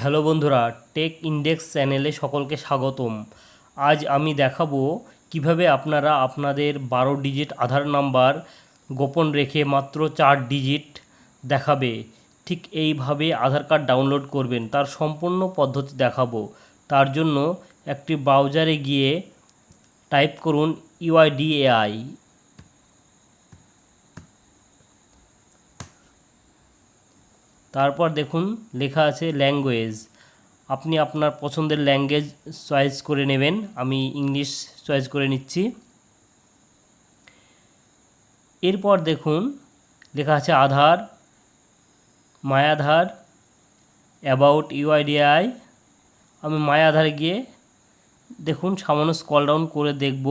Hello বন্ধুরা, take index চ্যানেলে সকলকে স্বাগতম। আজ আমি দেখাবো কিভাবে আপনারা আপনাদের 12 ডিজিট আধার নাম্বার গোপন রেখে মাত্র 4 ডিজিট দেখাবে। ঠিক এইভাবে আধার কার্ড ডাউনলোড করবেন, তার সম্পূর্ণ পদ্ধতি দেখাবো। তার জন্য একটি ব্রাউজারে গিয়ে টাইপ করুন UIDAI। তারপর দেখুন লেখা আছে ল্যাঙ্গুয়েজ। আপনি আপনার পছন্দের ল্যাঙ্গুয়েজ চয়েস করে নেবেন। আমি ইংলিশ চয়েস করে নিচ্ছি। এরপর দেখুন লেখা আছে আধার, মাই আধার, অ্যাবাউট UIDAI। আমি মাই আধারে গিয়ে দেখুন সামান্য স্ক্রল ডাউন করে দেখব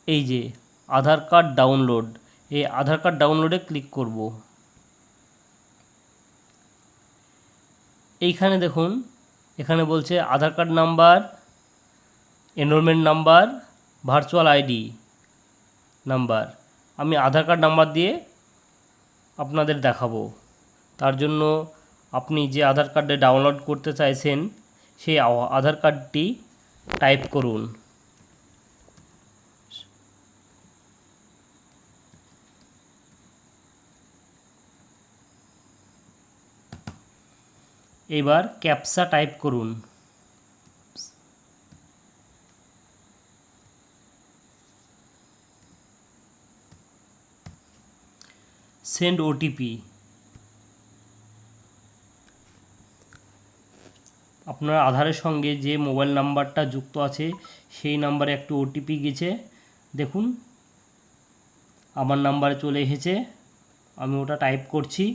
এই যে আধার কার্ড ডাউনলোড। এই আধার কার্ড ডাউনলোডে ক্লিক করব। এইখানে দেখুন এখানে বলছে Aadhaar card number, enrolment number, virtual ID number. আমি আধার কার্ড নাম্বার দিয়ে আপনাদের দেখাবো। তার জন্য আপনি যে আধার কার্ডে ডাউনলোড করতে চাইছেন সেই আধার কার্ডটি টাইপ করুন। এবার ক্যাপচা টাইপ করুন। Send OTP. আপনার আধারের সঙ্গে যে মোবাইল নাম্বারটা যুক্ত আছে সেই নাম্বারে একটি ওটিপি গেছে। দেখুন আমার নাম্বারে চলে এসেছে, আমি ওটা টাইপ করছি।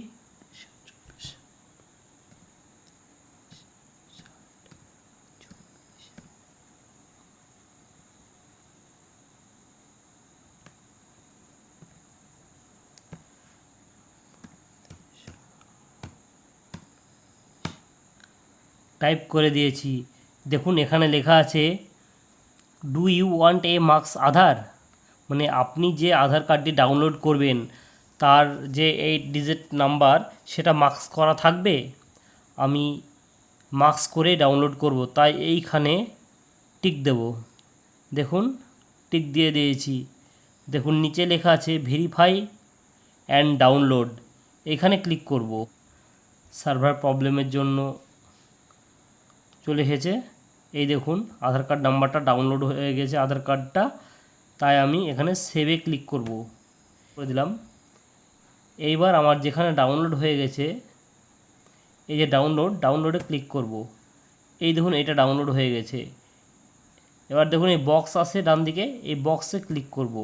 টাইপ করে দিয়েছি। দেখুন এখানে লেখা আছে do you want a masked Aadhaar, মানে আপনি যে আধার কার্ডটি ডাউনলোড করবেন তার যে 8 ডিজিট নাম্বার সেটা মার্কস করা থাকবে। আমি মার্কস করে ডাউনলোড করব, তাই এইখানে টিক দেব। দেখুন টিক দিয়ে দিয়েছি। দেখুন নিচে লেখা আছে ভেরিফাই অ্যান্ড ডাউনলোড, এখানে ক্লিক করব। সার্ভার প্রবলেমের জন্য চলে এসেছে। এই দেখুন আধার কার্ড নাম্বারটা ডাউনলোড হয়ে গেছে আধার কার্ডটা, তাই আমি এখানে সেভে ক্লিক করব। করে দিলাম। এইবার আমার যেখানে ডাউনলোড হয়ে গেছে এই যে ডাউনলোডে ক্লিক করব। এই দেখুন এটা ডাউনলোড হয়ে গেছে। এবার দেখুন এই বক্স আছে ডান দিকে, এই বক্সে ক্লিক করব।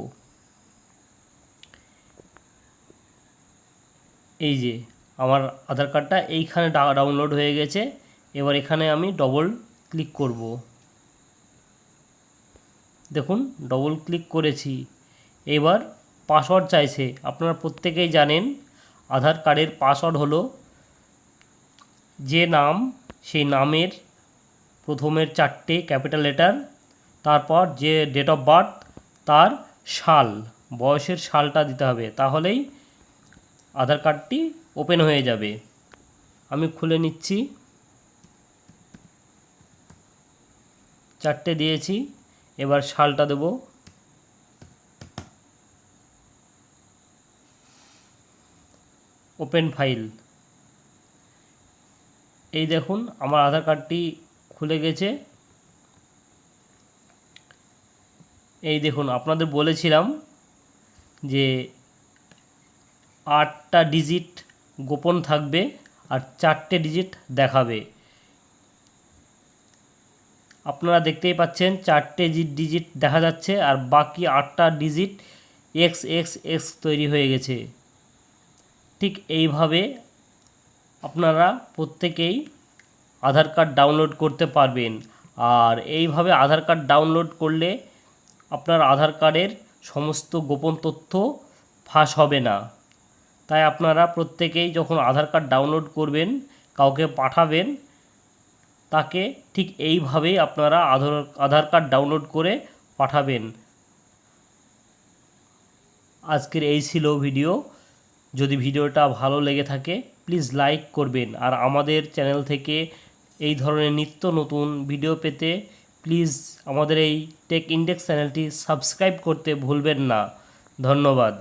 এই যে আমার আধার কার্ডটা এইখানে ডাউনলোড হয়ে গেছে। এবার এখানে আমি ডবল ক্লিক করব। দেখুন ডবল ক্লিক করেছি। এবার পাসওয়ার্ড চাইছে। আপনারা প্রত্যেকেই জানেন আধার কার্ডের পাসওয়ার্ড হলো যে নাম সেই নামের প্রথমের 4টে ক্যাপিটাল লেটার, তারপর যে ডেট অফ বার্থ তার সাল, বয়সের সালটা দিতে হবে, তাহলেই আধার কার্ডটি ওপেন হয়ে যাবে। আমি খুলে নিচ্ছি। 4টে দিয়েছি, এবার সালটা দেব। Open file. এই দেখুন আমার আধার কার্ডটি খুলে গেছে। এই দেখুন আপনাদের বলেছিলাম যে 8টা ডিজিট গোপন থাকবে আর 4টে ডিজিট দেখাবে। আপনারা দেখতেই পাচ্ছেন 4টে ডিজিট দেখা যাচ্ছে আর বাকি 8টা ডিজিট XXX তৈরি হয়ে গেছে। ঠিক এইভাবে আপনারা প্রত্যেকেই আধার কার্ড ডাউনলোড করতে পারবেন। আর এইভাবে আধার কার্ড ডাউনলোড করলে আপনার আধার কার্ডের সমস্ত গোপন তথ্য ফাঁস হবে না। তাই আপনারা প্রত্যেকেই যখন আধার কার্ড ডাউনলোড করবেন, কাউকে পাঠাবেন, তাকে ঠিক এইভাবেই আপনারা আধার কার্ড ডাউনলোড করে পাঠাবেন। আজকের এই ছিল ভিডিও। যদি ভিডিওটা ভালো লেগে থাকে প্লিজ লাইক করবেন আর আমাদের চ্যানেল থেকে এই ধরনের নিত্য নতুন ভিডিও পেতে প্লিজ আমাদের এই টেক ইন্ডেক্স চ্যানেলটি সাবস্ক্রাইব করতে ভুলবেন না। ধন্যবাদ।